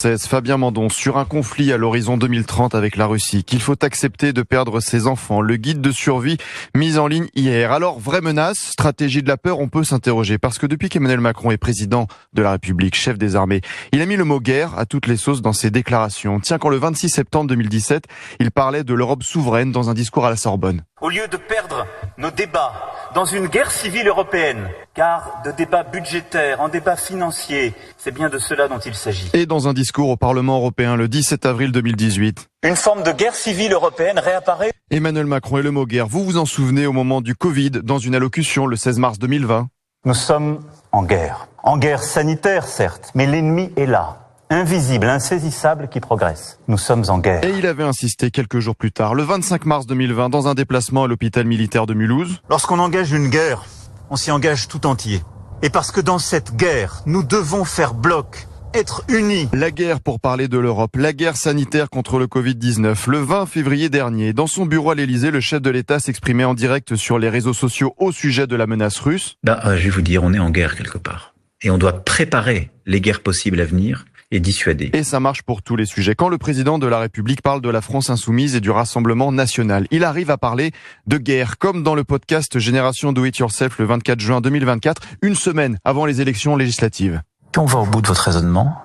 française Fabien Mandon sur un conflit à l'horizon 2030 avec la Russie, qu'il faut accepter de perdre ses enfants. Le guide de survie mis en ligne hier. Alors, vraie menace, stratégie de la peur, on peut s'interroger. Parce que depuis qu'Emmanuel Macron est président de la République, chef des armées, il a mis le mot guerre à toutes les sauces dans ses déclarations. Tiens, quand le 26 septembre 2017, il parlait de l'Europe souveraine dans un discours à la Sorbonne. Au lieu de perdre nos débats dans une guerre civile européenne, car de débats budgétaires en débats financiers, c'est bien de cela dont il s'agit. Et dans un discours au Parlement européen le 17 avril 2018. Une forme de guerre civile européenne réapparaît. Emmanuel Macron et le mot guerre, vous vous en souvenez au moment du Covid, dans une allocution le 16 mars 2020. Nous sommes en guerre sanitaire certes, mais l'ennemi est là. Invisible, insaisissable, qui progresse. Nous sommes en guerre. Et il avait insisté quelques jours plus tard, le 25 mars 2020, dans un déplacement à l'hôpital militaire de Mulhouse. Lorsqu'on engage une guerre, on s'y engage tout entier. Et parce que dans cette guerre, nous devons faire bloc, être unis. La guerre pour parler de l'Europe, la guerre sanitaire contre le Covid-19. Le 20 février dernier, dans son bureau à l'Élysée, le chef de l'État s'exprimait en direct sur les réseaux sociaux au sujet de la menace russe. Je vais vous dire, on est en guerre quelque part. Et on doit préparer les guerres possibles à venir. Et dissuader. Et ça marche pour tous les sujets. Quand le président de la République parle de la France insoumise et du Rassemblement national, il arrive à parler de guerre, comme dans le podcast Génération Do It Yourself le 24 juin 2024, une semaine avant les élections législatives. Si on va au bout de votre raisonnement,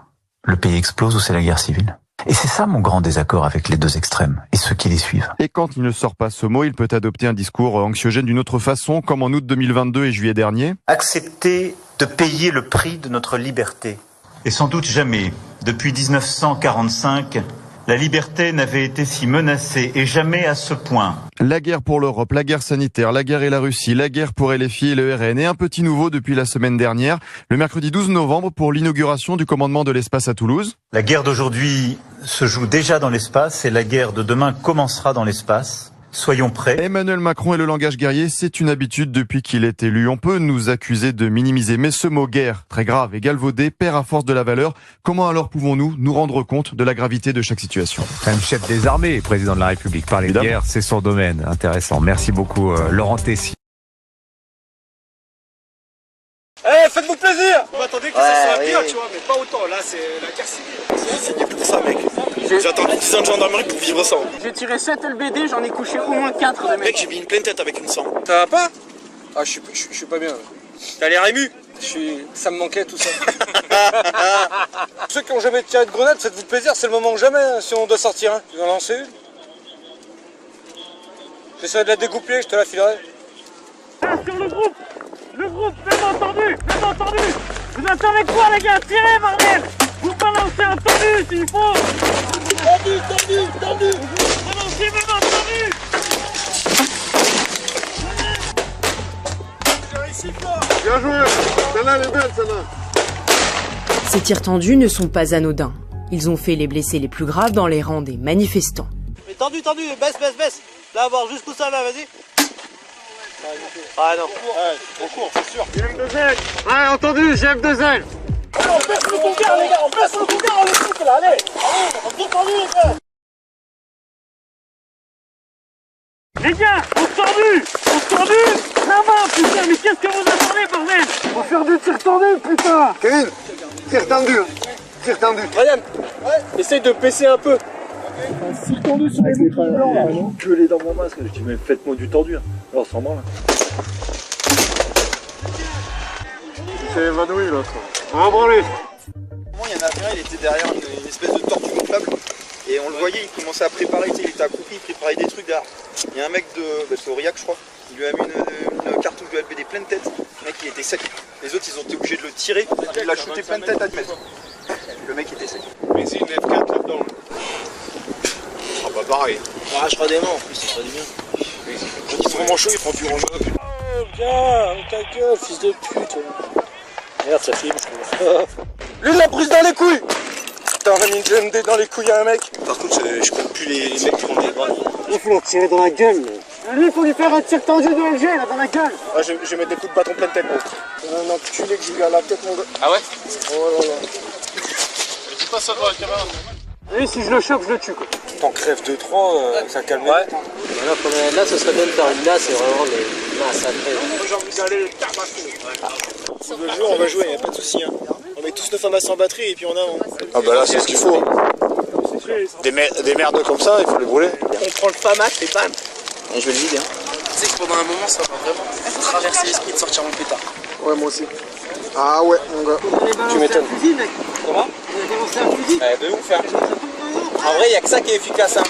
le pays explose ou c'est la guerre civile. Et c'est ça mon grand désaccord avec les deux extrêmes et ceux qui les suivent. Et quand il ne sort pas ce mot, il peut adopter un discours anxiogène d'une autre façon, comme en août 2022 et juillet dernier. Accepter de payer le prix de notre liberté. Et sans doute jamais, depuis 1945, la liberté n'avait été si menacée et jamais à ce point. La guerre pour l'Europe, la guerre sanitaire, la guerre et la Russie, la guerre pour LFI et le RN. Et un petit nouveau depuis la semaine dernière, le mercredi 12 novembre pour l'inauguration du commandement de l'espace à Toulouse. La guerre d'aujourd'hui se joue déjà dans l'espace et la guerre de demain commencera dans l'espace. Soyons prêts. Emmanuel Macron et le langage guerrier, c'est une habitude depuis qu'il est élu. On peut nous accuser de minimiser, mais ce mot guerre, très grave et galvaudé, perd à force de la valeur. Comment alors pouvons-nous nous rendre compte de la gravité de chaque situation ? Un chef des armées, président de la République. Parler de guerre, c'est son domaine. Intéressant. Merci beaucoup, Laurent Tessier. Faites-vous plaisir! Vous m'attendez que ça soit pire, tu vois, mais pas autant. Là, c'est la guerre civile. C'est pour ça, mec. J'ai attendu 10 ans de gendarmerie pour vivre ça. J'ai tiré 7 LBD, j'en ai couché au moins 4 de mecs. Mec, j'ai mis une pleine tête avec une 100. Ça va pas? Ah, je suis pas bien. T'as l'air ému? Ça me manquait tout ça. Ceux qui ont jamais tiré de grenade, faites-vous plaisir, c'est le moment que jamais, hein, si on doit sortir. Hein. Tu vas en lancer une? J'essaie de la dégoupiller, je te la filerai. Sur le groupe, bien entendu. Vous attendez quoi, les gars? Tirez, bordel! Vous balancez entendu s'il faut. Tendu. Balancez, bien entendu. Bien joué. Celle-là, elle est belle, celle-là. Ces tirs tendus ne sont pas anodins. Ils ont fait les blessés les plus graves dans les rangs des manifestants. Mais tendu, baisse. Là, voir jusqu'où ça va, vas-y. Ah non. Ouais, on court, c'est sûr. GM2L. Ouais, entendu, GM2L. On baisse le bouquin, les gars, on le coupe là, allez, on est tendu, les gars. Les gars, on tendu. Là-bas, putain, mais qu'est-ce que vous attendez, bordel? On va faire du tir tendu, putain. Kevin, tir tendu. Ryan, essaye de baisser un peu. Tir tendu sur les boucles blancs. Gueuler dans mon masque, je dis mais faites-moi du tendu. Alors sans moi là. Il s'est évanoui l'autre. On va branler. Il y en a un, il était derrière une espèce de tortue gonflable et on le voyait, il commençait à préparer, il était accroupi, il préparait des trucs derrière. Il y a un mec c'est Aurillac je crois, il lui a mis une cartouche de LBD pleine tête, le mec il était sec. Les autres ils ont été obligés de le tirer, il l'a shooté pleine tête à 10 mètres. Le mec était sec. Mais c'est une F4 là-dedans. Ah bah pareil. On arrachera des mains en plus, c'est pas du bien. Quand il se rend manchot, il prend plus range. Oh bien, ta gueule, fils de pute. Merde, ça filme. Lui, il l'a prise dans les couilles. Putain, on a mis une GMD dans les couilles à un mec. Par contre, je compte plus les mecs qui font des balles. Il faut le tirer dans la gueule. Lui, il faut lui faire un tir tendu de LG, là, dans la gueule. Ah, je vais mettre des coups de bâton pleine tête, mec. Un enculé que j'ai eu à la tête, mon gars. Ah ouais? Oh là là. Dis pas ça devant la caméra. Et si je le chope, je le tue, quoi. T'en crèves 2-3, ça calme. Ouais. Là, ça serait bien de faire une là, c'est vraiment des masses à crève. Moi, j'ai envie d'aller tabasser. On va jouer, y a pas de soucis. Hein. On met tous nos FAMAS en batterie et puis on avance. Ah bah là c'est ce qu'il faut. Des merdes comme ça, il faut les brûler. On prend le FAMAS et bam. Et je vais le vider. Tu sais que pendant un moment ça m'a vraiment traversé l'esprit de sortir mon pétard. Ouais, moi aussi. Ah ouais, mon gars. Tu m'étonnes. Comment? On a commencé un fusil. De ouf, hein. En vrai, il n'y a que ça qui est efficace. Hein.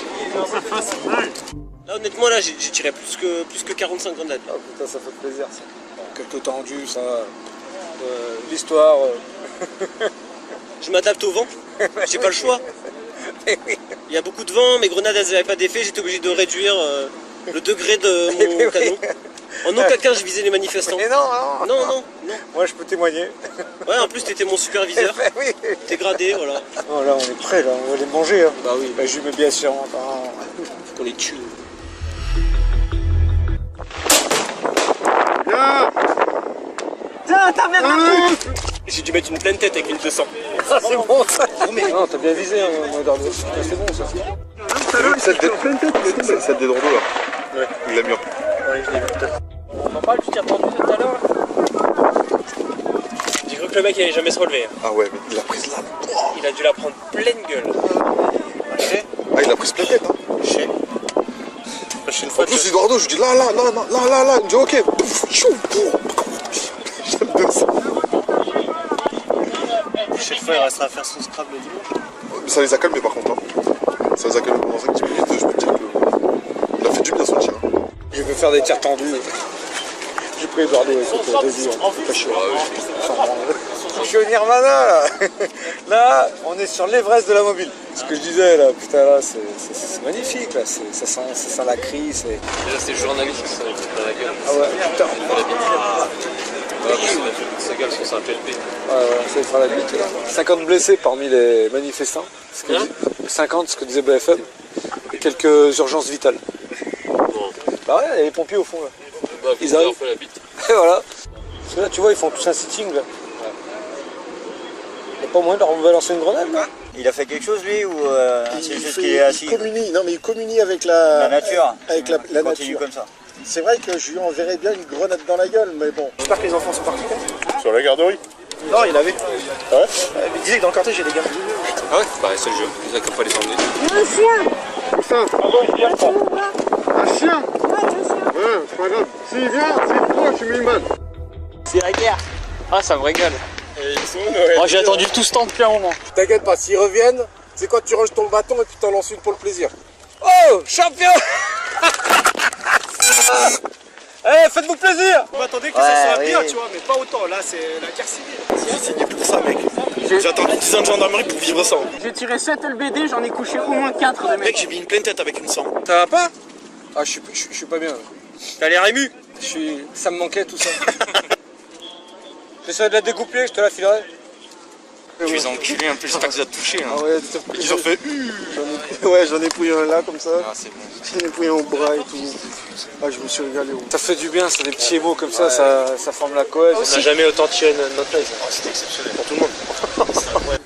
Là, honnêtement, là, j'ai tiré plus que 45 grenades. Ah putain, ça fait plaisir ça. Quelques tendus, ça. L'histoire. Je m'adapte au vent. J'ai pas le choix. Il y a beaucoup de vent, mes grenades elles n'avaient pas d'effet, j'étais obligé de réduire le degré de mon canon. En aucun cas je visais les manifestants. Mais non. Non. Moi je peux témoigner. Ouais, en plus t'étais mon superviseur. Oui. T'es gradé, voilà. Oh là on est prêt là, on va les manger. Hein. Bah oui. Bah, je mets bien sûr. Faut qu'on les tue. Tiens, t'as bien marqué. J'ai dû mettre une pleine tête avec une 200. Ça c'est bon ça. Non, t'as bien visé, hein, c'est bon ça. Celle des drôles là. Ouais. Il l'a mis. Ouais, je l'ai vu peut-être. On en parle, tu t'es entendu tout à l'heure là. J'ai cru que le mec il allait jamais se relever. Hein. Ah ouais, mais il a prise là. Il a dû la prendre pleine gueule. Ah, il a prise pleine tête. Hein. Prochaine fois. En plus, Eduardo, je dis là. Il me dit ok. J'aime bien ça. Prochaine fois, il restera à faire son scrap le dimanche. Mais ça les a calmés par contre. Hein. Ça les a calmés pendant 5-10 minutes. Je peux te dire que. Il a fait du bien son tir. Hein. Je vais faire des tirs tendus. J'ai pris Eduardo, écoute, vas-y, on fait pas chier. Je suis au Nirvana là. Là, on est sur l'Everest de la mobile. Ce que je disais là, putain là, c'est magnifique là, ça sent la crise. Déjà c'est journaliste qui s'en est pris dans la gueule. Ah ouais, putain. C'est égal, parce que c'est un PLP. Ouais, ça lui fera la bite. 50 blessés parmi les manifestants. 50, ce que disait BFM. Et quelques urgences vitales. Bah ouais, il y a les pompiers au fond là. Bah, ils arrivent. la bite. Et voilà. Parce que là, tu vois, ils font tous un sitting là. Il n'y a pas moyen de leur balancer une grenade là. Il a fait quelque chose lui ou c'est juste qu'il est assis? Il communie, non mais il communie avec la nature. Avec la nature. Comme ça. C'est vrai que je lui enverrais bien une grenade dans la gueule, mais bon. J'espère que les enfants sont partis. Sur la garderie. Non, il avait. Ah ouais. Il disait que dans le quartier j'ai des gars. Ah ouais, bah c'est le jeu, c'est ça qu'on peut les emmener. Un chien. Où ça? Un chien? Ouais, c'est pas grave. S'il vient, c'est toi, tu mets une balle. C'est la guerre. Ah, ça me régale. Oh, j'ai attendu tout ce temps depuis un moment. T'inquiète pas, s'ils reviennent, c'est quand tu ranges ton bâton et puis t'en lances une pour le plaisir. Oh, champion. Faites-vous plaisir. On m'attendait que ça soit bien, tu vois, mais pas autant. Là, c'est la guerre civile. J'ai signé pour ça, mec. J'ai attendu 10 ans de gendarmerie pour vivre ça. J'ai tiré 7 LBD, j'en ai couché au moins 4 de mecs. Mec, j'ai mis une pleine tête avec une 100. Ça va pas? Ah, je suis pas bien. T'as l'air ému. Ça me manquait tout ça. J'essaie de la découper, je te la filerai. Tu les enculés un peu, j'espère que ça a touché. Hein. Ah ouais, ils ont fait. J'en ai pris un là comme ça. Ah c'est bon. J'en ai pris un au bras et tout. Ah, je me suis régalé. Ça fait du bien, c'est des petits émaux comme ça, ça forme la cohésion. On n'a jamais autant tiré notre live. Ah, c'était exceptionnel pour tout le monde.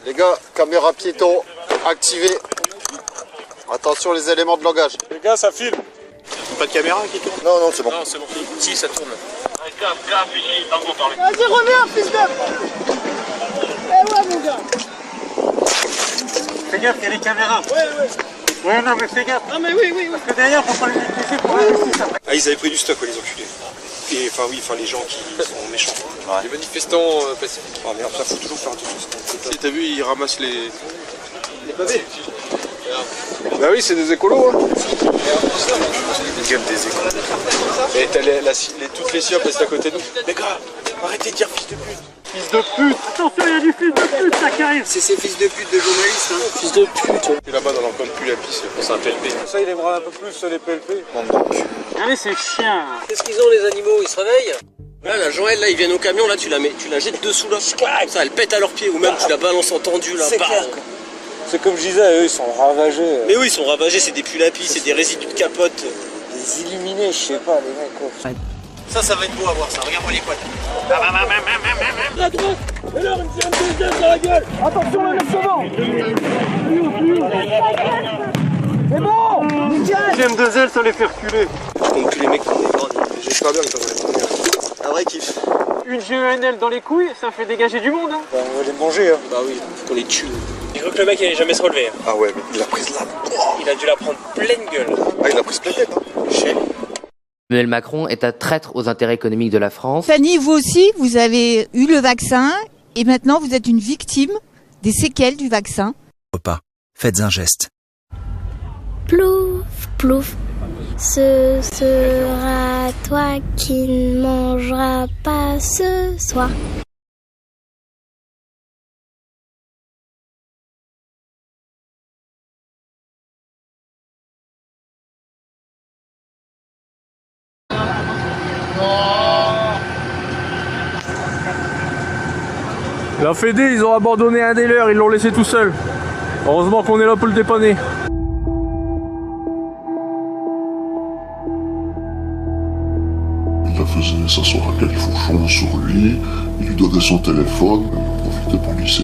Les gars, caméra piéton activée. Attention les éléments de langage. Les gars, ça file. Pas de caméra qui tourne? Non, c'est bon. Non, c'est bon. Si, ça tourne. Vas-y, reviens, fils de. Eh ouais, mon gars. Fais gaffe, il y a les caméras. Ouais, non, mais fais gaffe. Ah, mais oui. Parce que derrière, faut pas les négliger pour la justice après. Ah, ils avaient pris du stock, les enculés. Et enfin, les gens qui sont méchants. Ouais. Les manifestants pacifiques. Ah merde, ça faut toujours faire attention. Si t'as vu, ils ramassent les pavés. Bah oui, c'est des écolos. Hein. Gueule des écolos. Et t'as toutes les siopes restent à côté de nous. Les gars, arrêtez de dire fils de pute. Fils de pute. Attention, il y a du fils de pute, ça qui arrive. C'est ces fils de pute de journalistes, hein. Fils de pute. Et là-bas, dans l'encombre, plus la pisse. C'est un PLP. Ça, il aimera un peu plus les PLP. Allez, c'est chien. Qu'est-ce qu'ils ont les animaux? Ils se réveillent? Là, la Joël, là, ils viennent au camion, là, tu la jettes dessous, là. Ça, elle pète à leurs pieds, ou même tu la balances en tendu, là. C'est comme je disais, eux, ils sont ravagés. Mais oui, ils sont ravagés, c'est des pulapis, c'est des résidus de capote. Des illuminés, je sais pas, les mecs. Quoi. Ça va être beau à voir, ça. Regarde-moi les poils. La droite. Et là, une deuxième dans la gueule. Attention, le mec devant. C'est bon. Nickel. Deuxième deux ailes, ça les fait reculer. Je compte plus les mecs qui ont des grandes. J'espère bien que ça va être bien. Un vrai kiff. Une GENL dans les couilles, ça fait dégager du monde. Hein. Bah, on va les manger. Hein. Bah oui, faut qu'on les tue. J'ai cru que le mec il allait jamais se relever. Hein. Ah ouais, mais il a pris là. Il a dû la prendre pleine gueule. Ah, il a pris ce planète. Hein. Emmanuel Macron est un traître aux intérêts économiques de la France. Fanny, vous aussi, vous avez eu le vaccin et maintenant vous êtes une victime des séquelles du vaccin. Pas. Faites un geste. Plouf, plouf. Ce sera toi qui ne mangeras pas ce soir. La Fédé, ils ont abandonné un des leurs, ils l'ont laissé tout seul. Heureusement qu'on est là pour le dépanner. Il la faisait s'asseoir à califourchon sur lui, il lui donnait son téléphone, il en profitait pour glisser.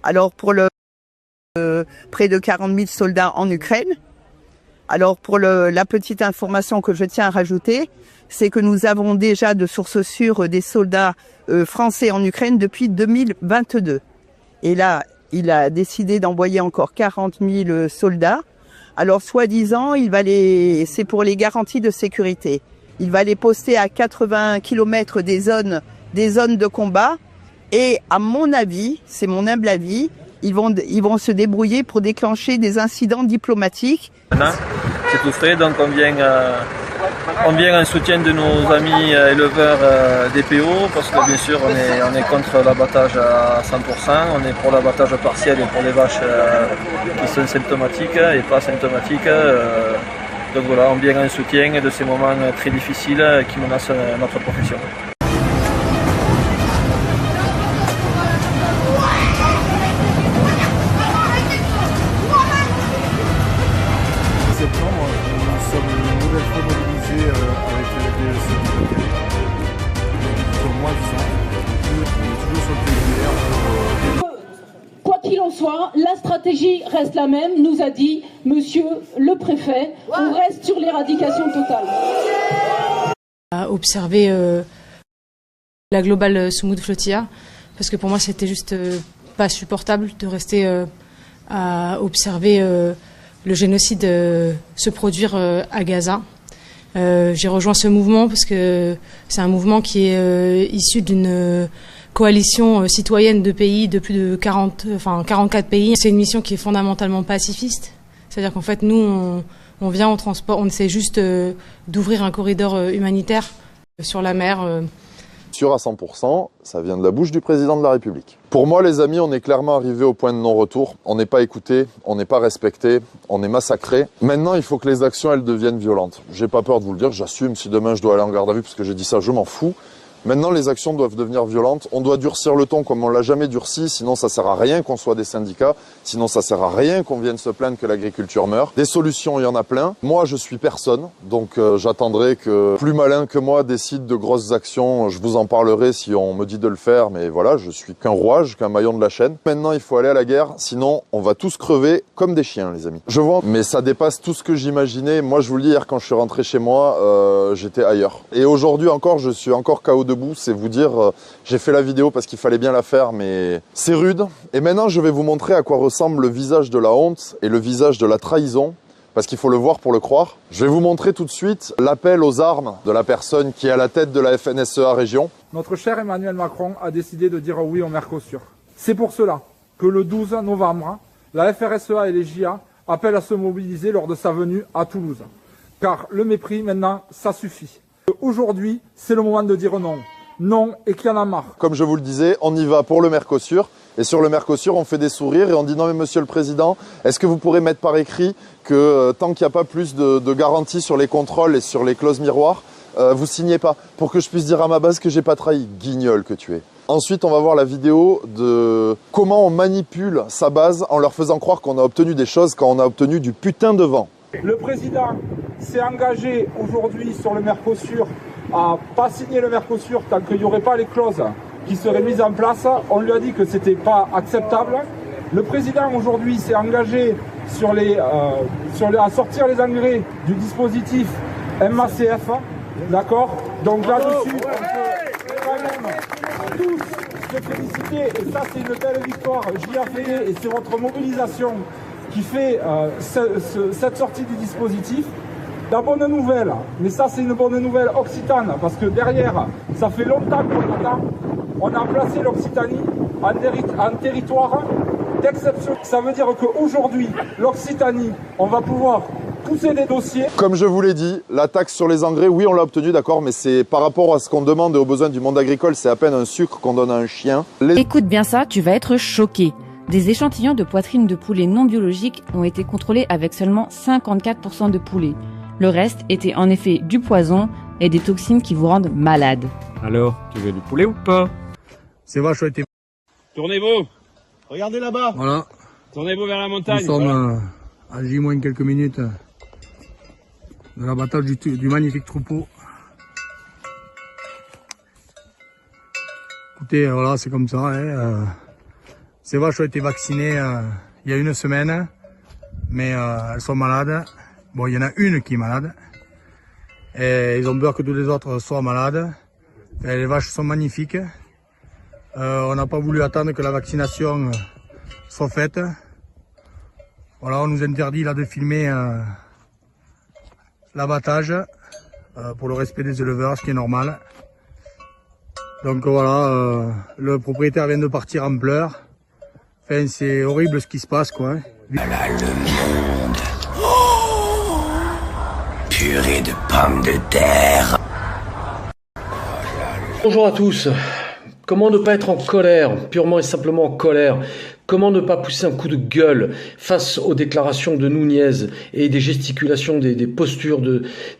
Alors pour le près de 40 000 soldats en Ukraine, alors pour la petite information que je tiens à rajouter, c'est que nous avons déjà de sources sûres des soldats français en Ukraine depuis 2022. Et là, il a décidé d'envoyer encore 40 000 soldats. Alors soi-disant, c'est pour les garanties de sécurité. Il va les poster à 80 km des zones de combat. Et à mon avis, c'est mon humble avis, ils vont se débrouiller pour déclencher des incidents diplomatiques. C'est tout frais, donc on vient en soutien de nos amis éleveurs des PO, parce que bien sûr on est contre l'abattage à 100%, on est pour l'abattage partiel et pour les vaches qui sont symptomatiques et pas symptomatiques. Donc voilà, on vient en soutien de ces moments très difficiles qui menacent notre profession. Quoi qu'il en soit, la stratégie reste la même, nous a dit monsieur le préfet. On reste sur l'éradication totale. À observer la Global Smooth Flotilla, parce que pour moi c'était juste pas supportable de rester à observer le génocide se produire à Gaza. J'ai rejoint ce mouvement parce que c'est un mouvement qui est issu d'une coalition citoyenne de pays, de plus de 44 pays. C'est une mission qui est fondamentalement pacifiste. C'est-à-dire qu'en fait, nous, on vient en transport, on essaie juste d'ouvrir un corridor humanitaire sur la mer. Sûr à 100%, ça vient de la bouche du président de la République. Pour moi, les amis, on est clairement arrivé au point de non-retour. On n'est pas écouté, on n'est pas respecté, on est massacré. Maintenant, il faut que les actions, elles deviennent violentes. J'ai pas peur de vous le dire, j'assume. Si demain je dois aller en garde à vue parce que j'ai dit ça, je m'en fous. Maintenant, les actions doivent devenir violentes. On doit durcir le ton comme on l'a jamais durci, sinon ça sert à rien qu'on soit des syndicats, sinon ça sert à rien qu'on vienne se plaindre que l'agriculture meurt. Des solutions, il y en a plein. Moi, je suis personne, donc j'attendrai que plus malin que moi décide de grosses actions. Je vous en parlerai si on me dit de le faire, mais voilà, je suis qu'un rouage, qu'un maillon de la chaîne. Maintenant, il faut aller à la guerre, sinon on va tous crever comme des chiens, les amis. Je vois, mais ça dépasse tout ce que j'imaginais. Moi, je vous le dis, hier, quand je suis rentré chez moi, j'étais ailleurs. Et aujourd'hui encore, je suis encore KO debout, c'est vous dire, j'ai fait la vidéo parce qu'il fallait bien la faire, mais c'est rude. Et maintenant, je vais vous montrer à quoi ressemble le visage de la honte et le visage de la trahison, parce qu'il faut le voir pour le croire. Je vais vous montrer tout de suite l'appel aux armes de la personne qui est à la tête de la FNSEA région. Notre cher Emmanuel Macron a décidé de dire oui au Mercosur. C'est pour cela que le 12 novembre, la FRSEA et les JA appellent à se mobiliser lors de sa venue à Toulouse. Car le mépris, maintenant, ça suffit. Aujourd'hui, c'est le moment de dire non. Non, et qu'il y en a marre. Comme je vous le disais, on y va pour le Mercosur. Et sur le Mercosur, on fait des sourires et on dit non mais monsieur le président, est-ce que vous pourrez mettre par écrit que tant qu'il n'y a pas plus de garanties sur les contrôles et sur les clauses miroirs, vous signez pas pour que je puisse dire à ma base que j'ai pas trahi, guignol que tu es. Ensuite, on va voir la vidéo de comment on manipule sa base en leur faisant croire qu'on a obtenu des choses quand on a obtenu du putain de vent. Le président s'est engagé aujourd'hui sur le Mercosur à pas signer le Mercosur tant qu'il n'y aurait pas les clauses qui seraient mises en place. On lui a dit que c'était pas acceptable. Le président aujourd'hui s'est engagé à sortir les engrais du dispositif MACF. D'accord. Donc là-dessus, on peut quand même tous se féliciter, et ça c'est une belle victoire, JAPD, et c'est votre mobilisation qui fait cette sortie du dispositif. La bonne nouvelle, mais ça c'est une bonne nouvelle occitane, parce que derrière, ça fait longtemps qu'on attend, on a placé l'Occitanie en territoire d'exception. Ça veut dire qu'aujourd'hui, l'Occitanie, on va pouvoir pousser des dossiers. Comme je vous l'ai dit, la taxe sur les engrais, oui, on l'a obtenue, d'accord, mais c'est par rapport à ce qu'on demande et aux besoins du monde agricole, c'est à peine un sucre qu'on donne à un chien. Écoute bien ça, tu vas être choqué. Des échantillons de poitrine de poulet non biologiques ont été contrôlés avec seulement 54% de poulet. Le reste était en effet du poison et des toxines qui vous rendent malade. Alors, tu veux du poulet ou pas? Ces vaches ont été... Tournez-vous. Regardez là-bas. Voilà. Tournez-vous vers la montagne. Nous sommes à J- quelques minutes de l'abattage du magnifique troupeau. Écoutez, voilà, c'est comme ça. Hein, ces vaches ont été vaccinées il y a une semaine, mais elles sont malades. Bon, il y en a une qui est malade. Et ils ont peur que tous les autres soient malades. Et les vaches sont magnifiques. On n'a pas voulu attendre que la vaccination soit faite. Voilà, on nous interdit là de filmer l'abattage pour le respect des éleveurs, ce qui est normal. Donc voilà, le propriétaire vient de partir en pleurs. Enfin, c'est horrible ce qui se passe, quoi. Voilà le monde. Oh, purée de pommes de terre. Bonjour à tous. Comment ne pas être en colère, purement et simplement en colère? Comment ne pas pousser un coup de gueule face aux déclarations de Nunez et des gesticulations, des postures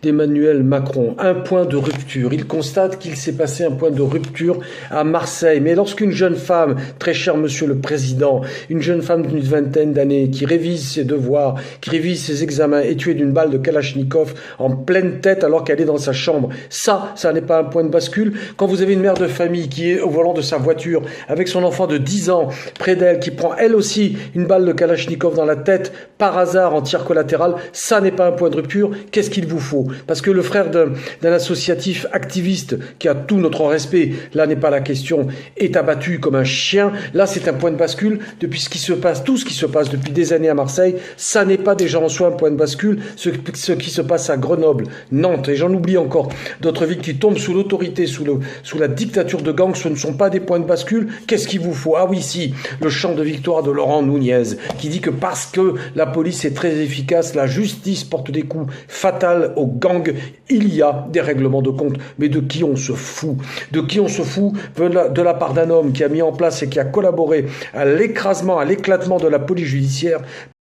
d'Emmanuel Macron? Un point de rupture. Il constate qu'il s'est passé un point de rupture à Marseille. Mais lorsqu'une jeune femme, très cher Monsieur le Président, une jeune femme d'une vingtaine d'années qui révise ses devoirs, qui révise ses examens, est tuée d'une balle de Kalachnikov en pleine tête alors qu'elle est dans sa chambre, ça n'est pas un point de bascule. Quand vous avez une mère de famille qui est au volant de sa voiture avec son enfant de 10 ans près d'elle, qui prend elle aussi une balle de Kalachnikov dans la tête par hasard en tir collatéral, ça n'est pas un point de rupture. Qu'est-ce qu'il vous faut? Parce que le frère d'un associatif activiste qui a tout notre respect, là n'est pas la question, est abattu comme un chien, là c'est un point de bascule. Depuis ce qui se passe, tout ce qui se passe depuis des années à Marseille, ça n'est pas déjà en soi un point de bascule. Ce qui se passe à Grenoble, Nantes, et j'en oublie encore d'autres villes qui tombent sous l'autorité, sous la dictature de gang, ce ne sont pas des points de bascule. Qu'est-ce qu'il vous faut? Ah oui, si, le chant de victoire de Laurent Nunez, qui dit que parce que la police est très efficace, la justice porte des coups fatals aux gangs, il y a des règlements de compte. Mais de qui on se fout? De qui on se fout? De la part d'un homme qui a mis en place et qui a collaboré à l'écrasement, à l'éclatement de la police judiciaire,